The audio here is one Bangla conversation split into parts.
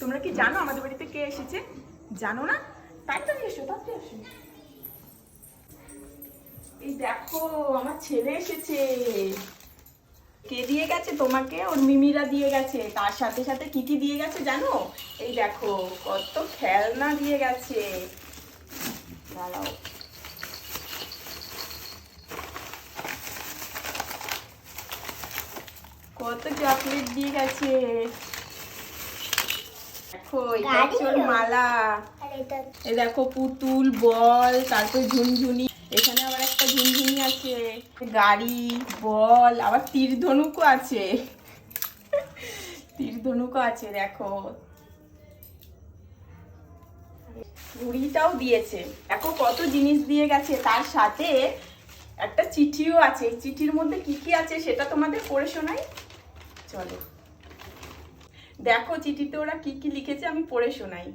তোমরা কি জানো আমাদের বাড়িতে কে এসেছে? জানো না? তাড়াতাড়ি এসো, তাড়াতাড়ি এসো। এই দেখো আমার ছেলে এসেছে। কে দিয়ে গেছে তোমাকে? ওর মিমিরা দিয়ে গেছে। তার সাথে সাথে কি কি দিয়ে গেছে জানো? এই দেখো কত খেলনা দিয়ে গেছে। দাঁড়াও, কত চকলেট দিয়ে গেছে। দেখো এটা হচ্ছে ওর মালা। এই দেখো পুতুল, বল, তারপর ঝুনঝুনি। এখানে আবার একটা ঝুনঝুনি আছে, গাড়ি, বল, আবার তীর ধনুকও আছে। তীর ধনুকও আছে দেখো। ঘুড়িটাও দিয়েছে। দেখো কত জিনিস দিয়ে গেছে। তার সাথে একটা চিঠিও আছে। চিঠির মধ্যে কি কি আছে সেটা তোমাদের পড়ে শোনাই, চলো। দেখো চিঠিতে ওরা কি কি লিখেছে, আমি পড়ে শোনাই।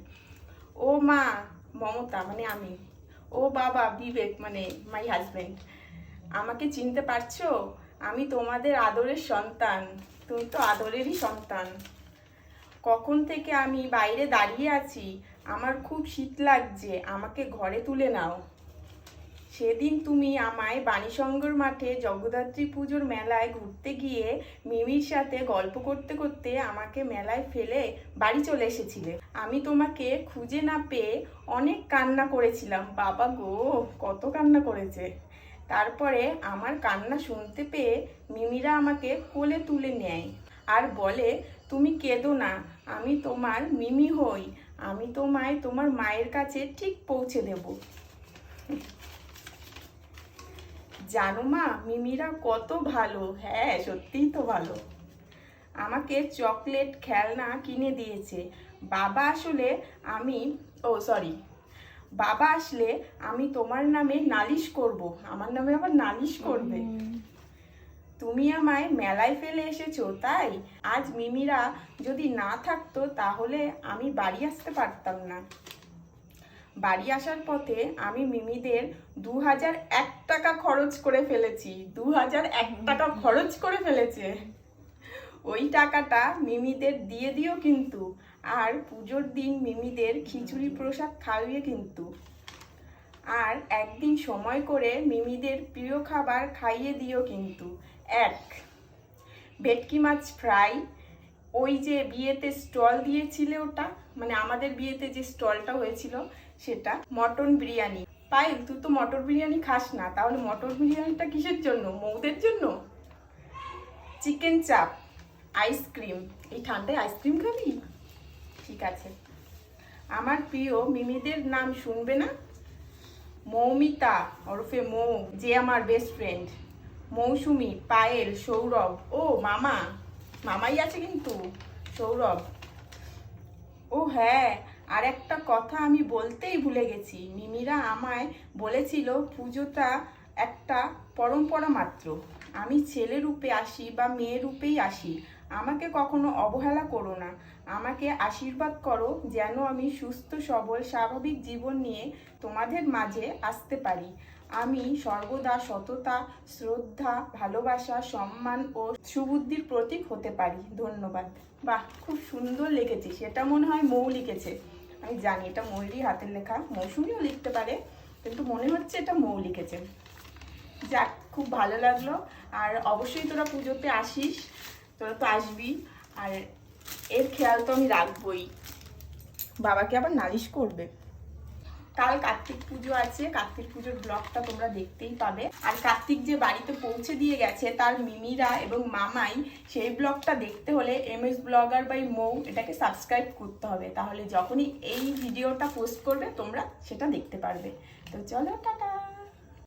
ও মা মমতা, মানে আমি। ও বাবা বিবেক, মানে মাই হাজবেন্ড, আমাকে চিনতে পারছো? আমি তোমাদের আদরের সন্তান। তুমি তো আদরেরই সন্তান। কখন থেকে আমি বাইরে দাঁড়িয়ে আছি, আমার খুব শীত লাগছে, আমাকে ঘরে তুলে নাও। সেদিন তুমি আমায় বাণীসঙ্গর মাঠে জগদ্ধাত্রী পুজোর মেলায় ঘুরতে গিয়ে মিমির সাথে গল্প করতে করতে আমাকে মেলায় ফেলে বাড়ি চলে এসেছিলে। আমি তোমাকে খুঁজে না পেয়ে অনেক কান্না করেছিলাম। বাবা গো, কত কান্না করেছে। তারপরে আমার কান্না শুনতে পেয়ে মিমিরা আমাকে কোলে তুলে নেয় আর বলে, তুমি কেঁদো না, আমি তোমার মিমি হই, আমি তোমায় তোমার মায়ের কাছে ঠিক পৌঁছে দেব। জানো মা, মিমিরা কত ভালো। হ্যাঁ, সত্যিই তো ভালো। আমাকে চকলেট, খেলনা কিনে দিয়েছে। বাবা আসলে আমি বাবা আসলে আমি তোমার নামে নালিশ করব। আমার নামে আবার নালিশ করবে। তুমি আমায় মেলায় ফেলে এসেছো তাই? আজ মিমিরা যদি না থাকতো তাহলে আমি বাড়ি আসতে পারতাম না। বাড়ি আসার পথে আমি মিমিদের 2001 টাকা খরচ করে ফেলেছি। 2001 টাকা খরচ করে ফেলেছে। ওই টাকাটা মিমিদের দিয়ে দিও কিন্তু। আর পুজোর দিন মিমিদের খিচুড়ি প্রসাদ খাইয়ে কিন্তু। আর একদিন সময় করে মিমিদের প্রিয় খাবার খাইয়ে দিও কিন্তু। 1 ভেটকি মাছ ফ্রাই, ওই যে বিয়েতে স্টল দিয়েছিলে ওটা, মানে আমাদের বিয়েতে যে স্টলটা হয়েছিল সেটা। মটন বিরিয়ানি। পায়েল, তুই তো মটর বিরিয়ানি খাস না, তাহলে মটর বিরিয়ানিটা কিসের জন্য? মৌদের জন্য। চিকেন চাপ, আইসক্রিম। এই ঠান্ডায় আইসক্রিম খাবি? ঠিক আছে। আমার প্রিয় মিমিদের নাম শুনবে না? মৌমিতা ওরফে মৌ, যে আমার বেস্ট ফ্রেন্ড। মৌসুমি, পায়েল, সৌরভ, ও মামা, মামাই আছে কিন্তু, সৌরভ। ও হ্যাঁ, আর একটা কথা আমি বলতেই ভুলে গেছি। মিমিরা আমায় বলেছিল পুজোটা একটা পরম্পরা মাত্র। আমি ছেলে রূপে আসি বা মেয়ে রূপেই আসি, আমাকে কখনো অবহেলা করো না। আমাকে আশীর্বাদ করো যেন আমি সুস্থ সবল স্বাভাবিক জীবন নিয়ে তোমাদের মাঝে আসতে পারি। আমি সর্বদা সততা, শ্রদ্ধা, ভালোবাসা, সম্মান ও সুবুদ্ধির প্রতীক হতে পারি। ধন্যবাদ। বাহ, খুব সুন্দর লিখেছি। সেটা মনে হয় মৌ লিখেছে। আমি জানি এটা মৌরই হাতের লেখা। মৌসুমিও লিখতে পারে, কিন্তু মনে হচ্ছে এটা মৌ লিখেছে। যাক, খুব ভালো লাগলো। আর অবশ্যই তোরা পুজোতে আসিস, তোরা তো আসবি। আর এর খেয়াল তো আমি রাখবই, বাবাকে আবার নালিশ করবে। কাল কার্তিক পুজো আছে, কার্তিক পুজোর ব্লগটা তোমরা দেখতেই পাবে। আর কার্তিক যে বাড়িতে পৌঁছে দিয়ে গেছে তার মিমিরা এবং মামাই, সেই ব্লগটা দেখতে হলে MS ব্লগার বাই মৌ এটাকে সাবস্ক্রাইব করতে হবে। তাহলে যখনই এই ভিডিওটা পোস্ট করবে তোমরা সেটা দেখতে পারবে। তো চলো, টাটা।